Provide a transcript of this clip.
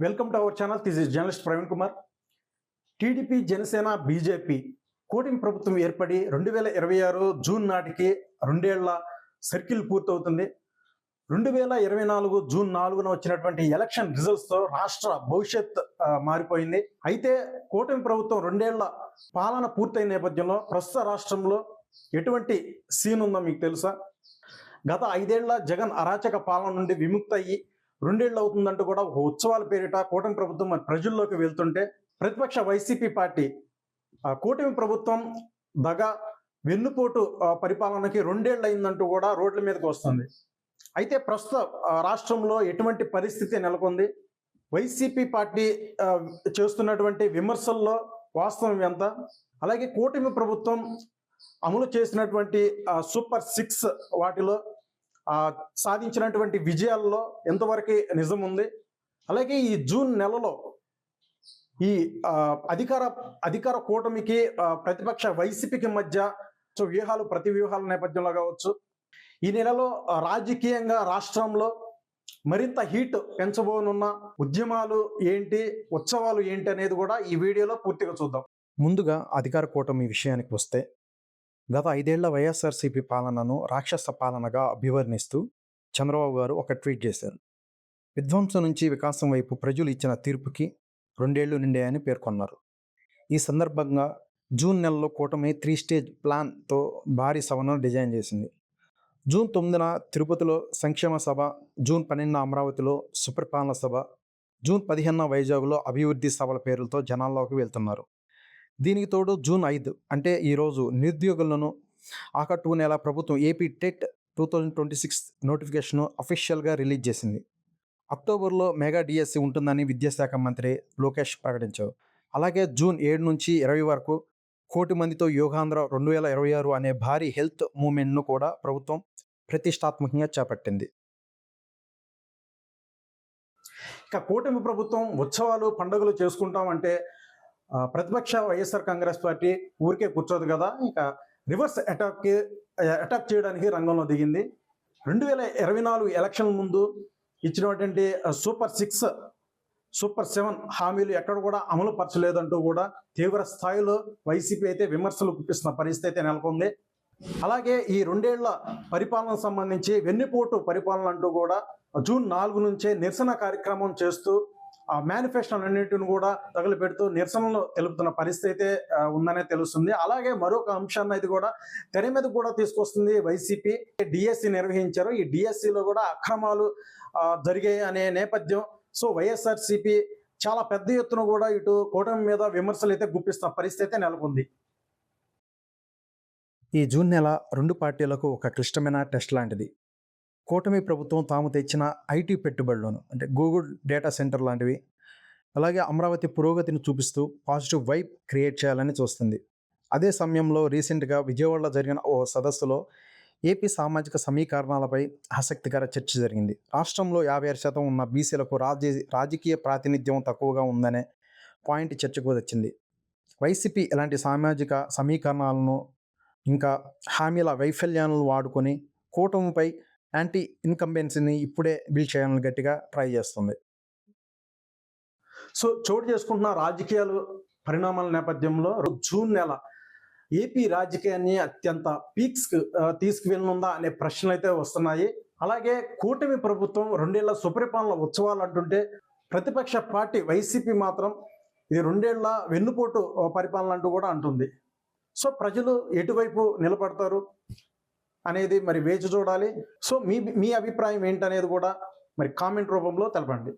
Welcome to our channel. This is journalist Praveen Kumar. TDP, Janasena, BJP కూటమి ప్రభుత్వం ఏర్పడి 2026 జూన్ నాటికి రెండేళ్ల సర్కిల్ పూర్తవుతుంది. 2024 జూన్ 4న వచ్చినటువంటి ఎలక్షన్ రిజల్ట్స్తో రాష్ట్ర భవిష్యత్ మారిపోయింది. అయితే కూటమి ప్రభుత్వం రెండేళ్ల పాలన పూర్తయిన నేపథ్యంలో ప్రస్తుత రాష్ట్రంలో ఎటువంటి సీన్ ఉందో మీకు తెలుసా? గత 5 ఏళ్ల జగన్ అరాచక పాలన నుండి విముక్తి అయ్యి రెండేళ్ళు అవుతుందంటూ కూడా ఒక ఉత్సవాల పేరిట కూటమి ప్రభుత్వం ప్రజల్లోకి వెళ్తుంటే ప్రతిపక్ష వైసీపీ పార్టీ కూటమి ప్రభుత్వం దగా వెన్నుపోటు పరిపాలనకి రెండేళ్ళు అయిందంటూ కూడా రోడ్ల మీదకి వస్తుంది. అయితే ప్రస్తుత రాష్ట్రంలో ఎటువంటి పరిస్థితి నెలకొంది, వైసీపీ పార్టీ చేస్తున్నటువంటి విమర్శల్లో వాస్తవం ఎంత, అలాగే కూటమి ప్రభుత్వం అమలు చేసినటువంటి సూపర్ 6 వాటిలో సాధించినటువంటి విజయాల్లో ఎంతవరకు నిజం ఉంది, అలాగే ఈ జూన్ నెలలో ఈ అధికార కూటమికి ప్రతిపక్ష వైసీపీకి మధ్య వ్యూహాలు ప్రతి వ్యూహాల నేపథ్యంలో కావచ్చు, ఈ నెలలో రాజకీయంగా రాష్ట్రంలో మరింత హీట్ పెంచబోనున్న ఉద్యమాలు ఏంటి, ఉత్సవాలు ఏంటి అనేది కూడా ఈ వీడియోలో పూర్తిగా చూద్దాం. ముందుగా అధికార కూటమి విషయానికి వస్తే, గత 5 ఏళ్ల వైఎస్ఆర్సీపీ పాలనను రాక్షస పాలనగా అభివర్ణిస్తూ చంద్రబాబు గారు ఒక ట్వీట్ చేశారు. విధ్వంసం నుంచి వికాసం వైపు ప్రజలు ఇచ్చిన తీర్పుకి 2 ఏళ్లు నిండాయని పేర్కొన్నారు. ఈ సందర్భంగా జూన్ నెలలో కూటమి 3 స్టేజ్ ప్లాన్తో భారీ సభను డిజైన్ చేసింది. జూన్ 9న తిరుపతిలో సంక్షేమ సభ, జూన్ 12న అమరావతిలో సుపరిపాలన సభ, జూన్ 15న వైజాగ్లో అభివృద్ధి సభల పేర్లతో జనాల్లోకి వెళ్తున్నారు. దీనికి తోడు జూన్ 5 అంటే ఈరోజు నిరుద్యోగులను ఆకట్టుకునేలా ప్రభుత్వం ఏపీ టెట్ 2026 నోటిఫికేషన్ అఫీషియల్గా రిలీజ్ చేసింది. అక్టోబర్లో మెగా డిఎస్సి ఉంటుందని విద్యాశాఖ మంత్రి లోకేష్ ప్రకటించారు. అలాగే జూన్ 7 నుంచి 20 వరకు 1 కోటి మందితో యోగాంధ్ర 2026 అనే భారీ హెల్త్ మూవ్మెంట్ను కూడా ప్రభుత్వం ప్రతిష్టాత్మకంగా చేపట్టింది. ఇక కూటమి ప్రభుత్వం ఉత్సవాలు పండుగలు చేసుకుంటామంటే ప్రతిపక్ష వైఎస్ఆర్ కాంగ్రెస్ పార్టీ ఊరికే కూర్చోదు కదా, ఇక రివర్స్ అటాక్ చేయడానికి రంగంలో దిగింది. 2024 ఎలక్షన్ ముందు ఇచ్చినటువంటి సూపర్ 6, సూపర్ 7 హామీలు ఎక్కడ కూడా అమలు పరచలేదంటూ కూడా తీవ్ర స్థాయిలో వైసీపీ అయితే విమర్శలు గుప్పిస్తున్న పరిస్థితి అయితే నెలకొంది. అలాగే ఈ 2 ఏళ్ల పరిపాలనకు సంబంధించి వెన్నుపోటు పరిపాలన అంటూ కూడా జూన్ 4 నుంచే నిరసన కార్యక్రమం చేస్తూ ఆ మేనిఫెస్టోలన్నింటిని కూడా తగులుపెడుతూ నిరసనలు తెలుపుతున్న పరిస్థితి అయితే ఉందనే తెలుస్తుంది. అలాగే మరొక అంశాన్ని అయితే కూడా తెర మీద కూడా తీసుకొస్తుంది వైసీపీ. డిఎస్సి నిర్వహించారు. ఈ డిఎస్సిలో కూడా అక్రమాలు జరిగాయి అనే నేపథ్యం. సో వైఎస్ఆర్సీపీ చాలా పెద్ద ఎత్తున కూడా ఇటు కూటమి మీద విమర్శలు అయితే గుప్పిస్తున్న పరిస్థితి నెలకొంది. ఈ జూన్ నెల 2 పార్టీలకు ఒక క్లిష్టమైన టెస్ట్ లాంటిది. కూటమి ప్రభుత్వం తాము తెచ్చిన ఐటీ పెట్టుబడులను, అంటే గూగుల్ డేటా సెంటర్ లాంటివి, అలాగే అమరావతి పురోగతిని చూపిస్తూ పాజిటివ్ వైబ్ క్రియేట్ చేయాలని చూస్తుంది. అదే సమయంలో రీసెంట్గా విజయవాడలో జరిగిన ఓ సదస్సులో ఏపీ సామాజిక సమీకరణాలపై ఆసక్తికర చర్చ జరిగింది. రాష్ట్రంలో 56% ఉన్న బీసీలకు రాజకీయ ప్రాతినిధ్యం తక్కువగా ఉందనే పాయింట్ చర్చకు వచ్చింది. వైసీపీ ఇలాంటి సామాజిక సమీకరణాలను ఇంకా హామీల వైఫల్యాలను వాడుకొని కూటమిపై యాంటీ ఇన్కంబెన్సీని ఇప్పుడే బిల్డ్ చేయాలని గట్టిగా ట్రై చేస్తుంది. సో చోటు చేసుకుంటున్న రాజకీయాలు పరిణామాల నేపథ్యంలో జూన్ నెల ఏపీ రాజకీయాన్ని అత్యంత పీక్స్కి తీసుకువెళ్ళనుందా అనే ప్రశ్నలు అయితే వస్తున్నాయి. అలాగే కూటమి ప్రభుత్వం 2 ఏళ్ల సుపరిపాలన ఉత్సవాలు అంటుంటే ప్రతిపక్ష పార్టీ వైసీపీ మాత్రం ఇది 2 ఏళ్ల వెన్నుపోటు పరిపాలన అంటూ కూడా అంటుంది. సో ప్రజలు ఎటువైపు నిలబడతారు అనేది మరి వేచి చూడాలి. సో మీ అభిప్రాయం ఏంటనేది కూడా మరి కామెంట్ రూపంలో తెలపండి.